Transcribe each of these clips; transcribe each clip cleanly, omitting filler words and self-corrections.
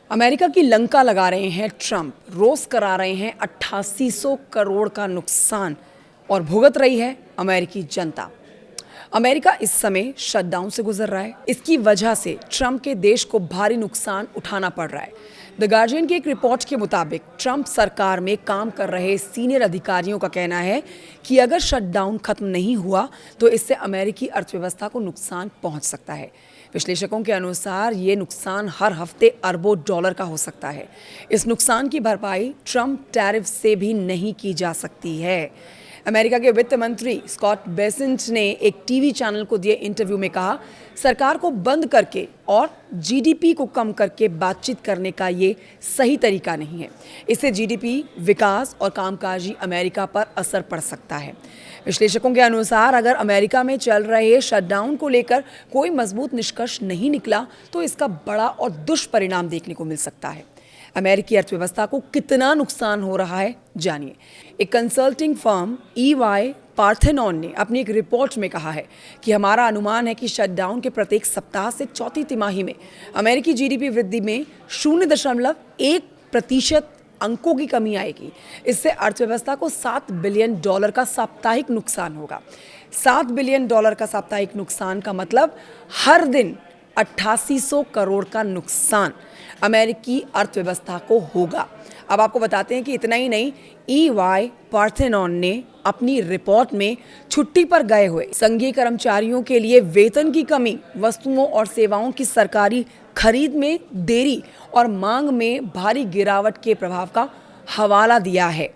America की लंका लगा रहे हैं ट्रंप, रोज करा रहे हैं 8800 करोड़ का नुकसान और भुगत रही है अमेरिकी जनता। अमेरिका इस समय शटडाउन से गुजर रहा है। इसकी वजह से ट्रंप के देश को भारी नुकसान उठाना पड़ रहा है। द गार्जियन की एक रिपोर्ट के मुताबिक ट्रंप सरकार में काम कर रहे सीनियर अधिकारियों का कहना है कि अगर शटडाउन खत्म नहीं हुआ तो इससे अमेरिकी अर्थव्यवस्था को नुकसान पहुंच सकता है। विश्लेषकों के अनुसार ये नुकसान हर हफ्ते अरबों डॉलर का हो सकता है। इस नुकसान की भरपाई ट्रंप टैरिफ से भी नहीं की जा सकती है। अमेरिका के वित्त मंत्री स्कॉट बेसेंट ने एक टीवी चैनल को दिए इंटरव्यू में कहा, सरकार को बंद करके और जीडीपी को कम करके बातचीत करने का ये सही तरीका नहीं है। इससे जीडीपी, विकास और कामकाजी अमेरिका पर असर पड़ सकता है। विश्लेषकों के अनुसार अगर अमेरिका में चल रहे शटडाउन को लेकर कोई मजबूत निष्कर्ष नहीं निकला तो इसका बड़ा और दुष्परिणाम देखने को मिल सकता है। अमेरिकी अर्थव्यवस्था को कितना नुकसान हो रहा है, जानिए। एक कंसल्टिंग फर्म EY पार्थेनॉन ने अपनी एक रिपोर्ट में कहा है कि हमारा अनुमान है कि शटडाउन के प्रत्येक सप्ताह से चौथी तिमाही में अमेरिकी जीडीपी वृद्धि में 0.1% अंकों की कमी आएगी। इससे अर्थव्यवस्था को $7 बिलियन का साप्ताहिक नुकसान होगा। $7 बिलियन का साप्ताहिक नुकसान का मतलब हर दिन 8800 करोड़ का नुकसान अमेरिकी अर्थव्यवस्था को होगा। अब आपको बताते हैं कि इतना ही नहीं, EY पार्थेनॉन ने अपनी रिपोर्ट में छुट्टी पर गए हुए संघीय कर्मचारियों के लिए वेतन की कमी, वस्तुओं और सेवाओं की सरकारी खरीद में देरी और मांग में भारी गिरावट के प्रभाव का हवाला दिया है।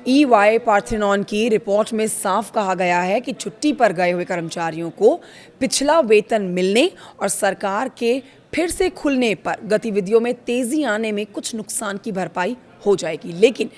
EY पार्थेनॉन की रिपोर्ट में साफ कहा गया है कि छुट्टी पर गए हुए कर्मचारियों को पिछला वेतन मिलने और सरकार के फिर से खुलने पर गतिविधियों में तेजी आने में कुछ नुकसान की भरपाई हो जाएगी, लेकिन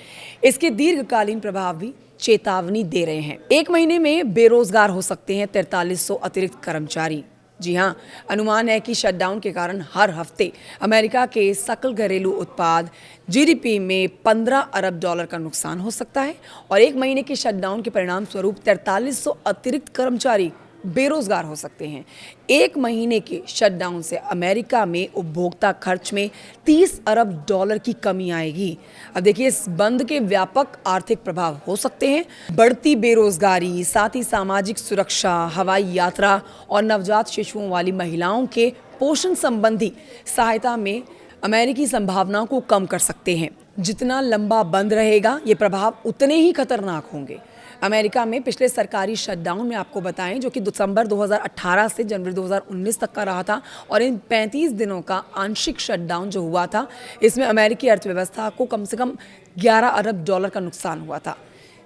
इसके दीर्घकालीन प्रभाव भी चेतावनी दे रहे हैं। एक महीने में बेरोजगार हो सकते हैं 4300 अतिरिक्त कर्मचारी। जी हाँ, अनुमान है कि शटडाउन के कारण हर हफ्ते अमेरिका के सकल घरेलू उत्पाद जीडीपी में $15 अरब का नुकसान हो सकता है और एक महीने के शटडाउन के परिणाम स्वरूप 4300 अतिरिक्त कर्मचारी बेरोजगार हो सकते हैं। एक महीने के शटडाउन से अमेरिका में उपभोक्ता खर्च में $30 अरब की कमी आएगी। अब देखिए, इस बंद के व्यापक आर्थिक प्रभाव हो सकते हैं। बढ़ती बेरोजगारी, साथ ही सामाजिक सुरक्षा, हवाई यात्रा और नवजात शिशुओं वाली महिलाओं के पोषण संबंधी सहायता में अमेरिकी संभावनाओं को कम कर सकते हैं। जितना लंबा बंद रहेगा, ये प्रभाव उतने ही खतरनाक होंगे। अमेरिका में पिछले सरकारी शटडाउन में आपको बताएं, जो कि दिसंबर 2018 से जनवरी 2019 तक का रहा था, और इन 35 दिनों का आंशिक शटडाउन जो हुआ था, इसमें अमेरिकी अर्थव्यवस्था को कम से कम $11 अरब का नुकसान हुआ था,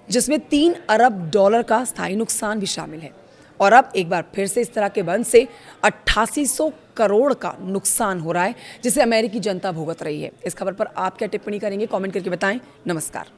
जिसमें $3 अरब का स्थायी नुकसान भी शामिल है। और अब एक बार फिर से इस तरह के बंद से 8800 करोड़ का नुकसान हो रहा है, जिसे अमेरिकी जनता भुगत रही है। इस खबर पर आप क्या टिप्पणी करेंगे, कमेंट करके बताएं। नमस्कार।